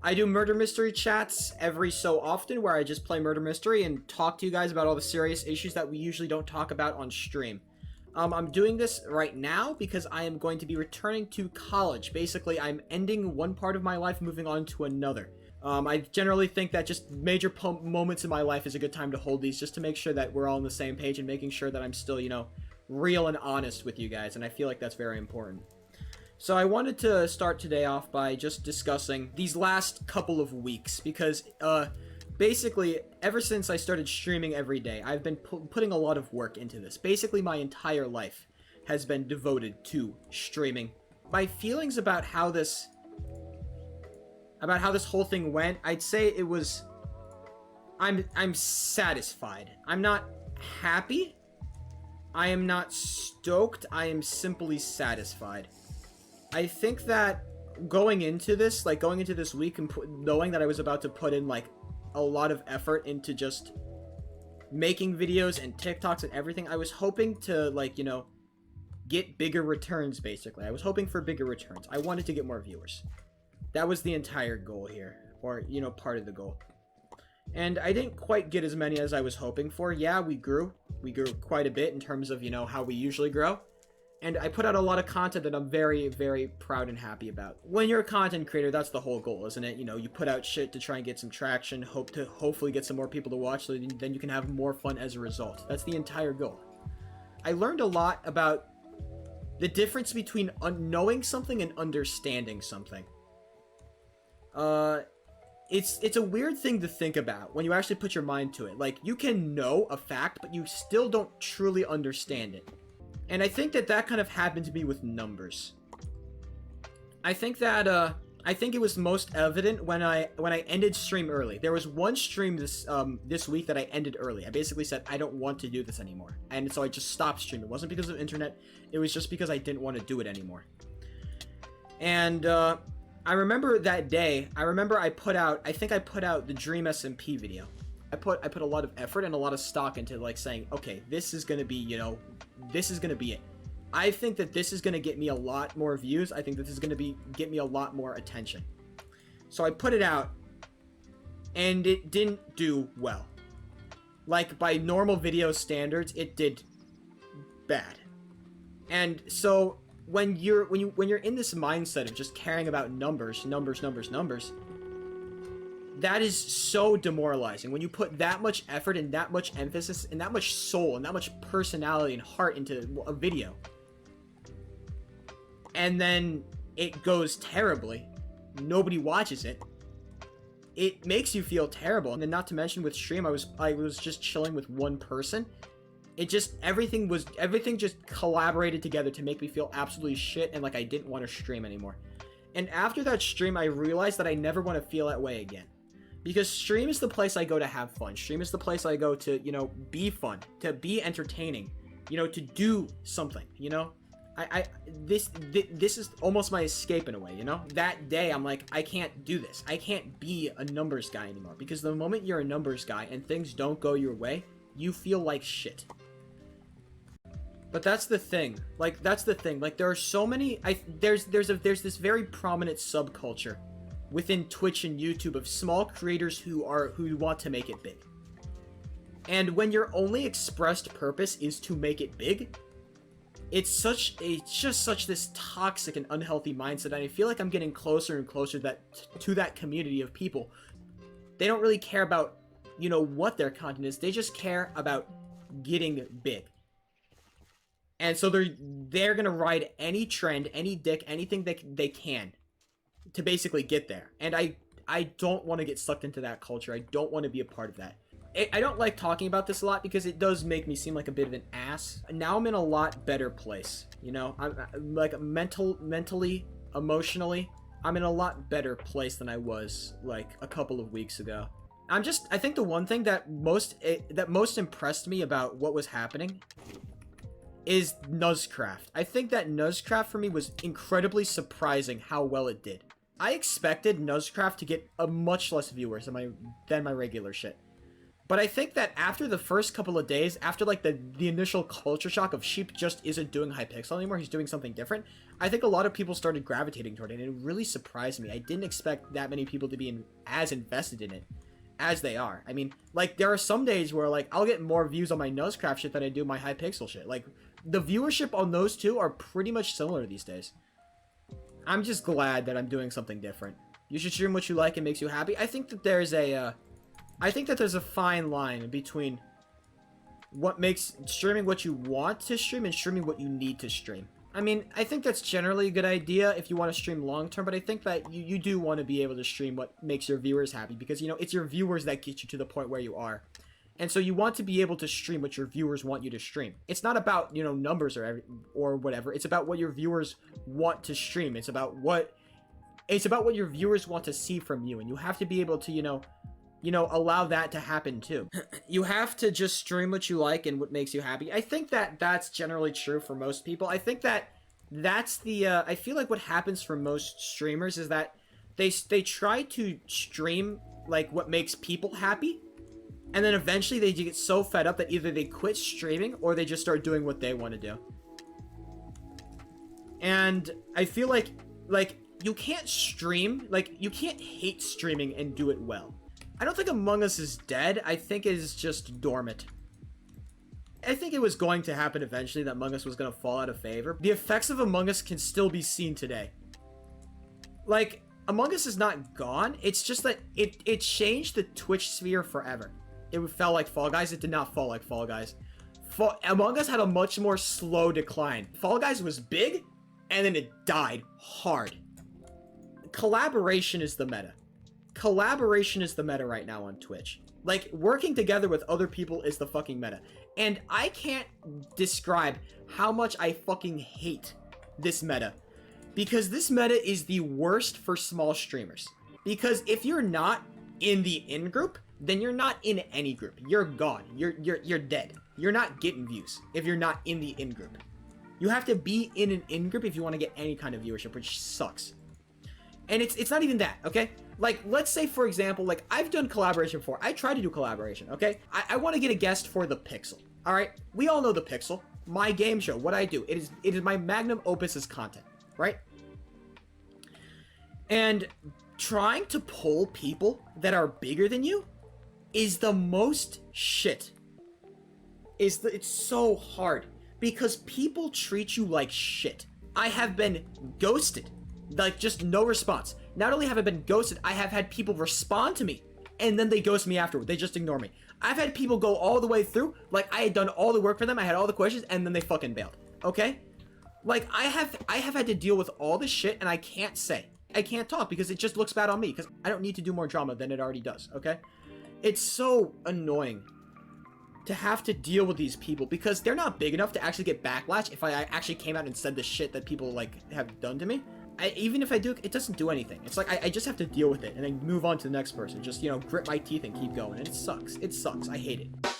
I do murder mystery chats every so often where I just play murder mystery and talk to you guys about all the serious issues that we usually don't talk about on stream. I'm doing this right now because I am going to be returning to college. Basically, I'm ending one part of my life, moving on to another. I generally think that just major moments in my life is a good time to hold these, just to make sure that we're all on the same page and making sure that I'm still, you know, real and honest with you guys, and I feel like that's very important. So I wanted to start today off by just discussing these last couple of weeks, because, basically, ever since I started streaming every day, I've been putting a lot of work into this. Basically, my entire life has been devoted to streaming. My feelings about how this whole thing went, I'd say it was... I'm satisfied. I'm not happy. I am not stoked. I am simply satisfied. I think that going into this week and knowing that I was about to put in, like, a lot of effort into just making videos and TikToks and everything, I was hoping to, like, you know, get bigger returns, basically. I was hoping for bigger returns. I wanted to get more viewers. That was the entire goal here, or, you know, part of the goal. And I didn't quite get as many as I was hoping for. Yeah, we grew. We grew quite a bit in terms of, you know, how we usually grow. And I put out a lot of content that I'm very, very proud and happy about. When you're a content creator, that's the whole goal, isn't it? You know, you put out shit to try and get some traction, hopefully get some more people to watch, so then you can have more fun as a result. That's the entire goal. I learned a lot about the difference between knowing something and understanding something. It's a weird thing to think about when you actually put your mind to it. Like, you can know a fact, but you still don't truly understand it. And I think that kind of happened to me with numbers. I think it was most evident when I ended stream early. There was one stream this week that I ended early. I basically said I don't want to do this anymore, and so I just stopped streaming. It wasn't because of internet. It was just because I didn't want to do it anymore. And I remember that day. I put out the Dream SMP video. I put a lot of effort and a lot of stock into, like, saying, okay, this is gonna be, you know, this is gonna be it. I think that this is gonna get me a lot more views. I think that this is gonna get me a lot more attention. So I put it out, and it didn't do well. Like, by normal video standards, it did bad. And so when you're in this mindset of just caring about numbers, that is so demoralizing. When you put that much effort and that much emphasis and that much soul and that much personality and heart into a video, and then it goes terribly, nobody watches it, it makes you feel terrible. And then, not to mention, with stream, I was just chilling with one person. It just, everything just collaborated together to make me feel absolutely shit, and like I didn't want to stream anymore. And after that stream, I realized that I never want to feel that way again. Because stream is the place I go to have fun. Stream is the place I go to, you know, be fun, to be entertaining, you know, to do something, you know? This is almost my escape in a way, you know? That day, I'm like, I can't do this. I can't be a numbers guy anymore. Because the moment you're a numbers guy and things don't go your way, you feel like shit. But that's the thing. Like, Like, there are so many... There's this very prominent subculture within Twitch and YouTube of small creators who want to make it big. And when your only expressed purpose is to make it big, it's just such this toxic and unhealthy mindset, and I feel like I'm getting closer and closer to that community of people. They don't really care about, you know, what their content is. They just care about getting big. And so they're gonna ride any trend, any dick, anything they can to basically get there. And I don't want to get sucked into that culture. I don't want to be a part of that. I don't like talking about this a lot because it does make me seem like a bit of an ass. Now I'm in a lot better place, you know? I'm like mentally, emotionally, I'm in a lot better place than I was like a couple of weeks ago. I think the one thing that most impressed me about what was happening is Nuzcraft. I think that Nuzcraft for me was incredibly surprising how well it did. I expected Nuzcraft to get a much less viewers than my regular shit. But I think that after the first couple of days, after like the initial culture shock of Sheep just isn't doing Hypixel anymore, he's doing something different, I think a lot of people started gravitating toward it, and it really surprised me. I didn't expect that many people to be as invested in it as they are. I mean, like, there are some days where, like, I'll get more views on my Nuzcraft shit than I do my Hypixel shit. Like, the viewership on those two are pretty much similar these days. I'm just glad that I'm doing something different. You should stream what you like and makes you happy. I think that there's a fine line between what makes streaming what you want to stream and streaming what you need to stream. I mean, I think that's generally a good idea if you want to stream long term, but I think that you do want to be able to stream what makes your viewers happy, because, you know, it's your viewers that get you to the point where you are. And so you want to be able to stream what your viewers want you to stream. It's not about, you know, numbers or whatever. It's about what your viewers want to stream. It's about what your viewers want to see from you, and you have to be able to, you know, allow that to happen too. You have to just stream what you like and what makes you happy. I think that that's generally true for most people. I think that that's the, I feel like what happens for most streamers is that they try to stream, like, what makes people happy, and then eventually they get so fed up that either they quit streaming or they just start doing what they want to do. And I feel like, you can't stream, like, you can't hate streaming and do it well. I don't think Among Us is dead. I think it is just dormant. I think it was going to happen eventually, that Among Us was going to fall out of favor. The effects of Among Us can still be seen today. Like, Among Us is not gone. It's just that it changed the Twitch sphere forever. It fell like Fall Guys. It did not fall like Fall Guys. Among Us had a much more slow decline. Fall Guys was big, and then it died hard. Collaboration is the meta. Collaboration is the meta right now on Twitch. Like, working together with other people is the fucking meta. And I can't describe how much I fucking hate this meta. Because this meta is the worst for small streamers. Because if you're not in the in-group, then you're not in any group. You're gone. You're dead. You're not getting views if you're not in the in-group. You have to be in an in-group if you want to get any kind of viewership, which sucks. And it's not even that, okay? Like, let's say, for example, like, I've done collaboration before. I tried to do collaboration, okay? I want to get a guest for The Pixel, all right? We all know The Pixel, my game show, what I do. It is my magnum opus as content, right? And trying to pull people that are bigger than you is the most shit. It's so hard because people treat you like shit. I have been ghosted. Like, just no response. Not only have I been ghosted, I have had people respond to me, and then they ghost me afterward. They just ignore me. I've had people go all the way through, like, I had done all the work for them, I had all the questions, and then they fucking bailed. Okay? Like, I have had to deal with all this shit, and I can't say. I can't talk because it just looks bad on me, because I don't need to do more drama than it already does, okay? It's so annoying to have to deal with these people, because they're not big enough to actually get backlash if I actually came out and said the shit that people, like, have done to me. Even if I do, it doesn't do anything. It's like, I just have to deal with it and then move on to the next person. Just, you know, grit my teeth and keep going. And it sucks. It sucks. I hate it.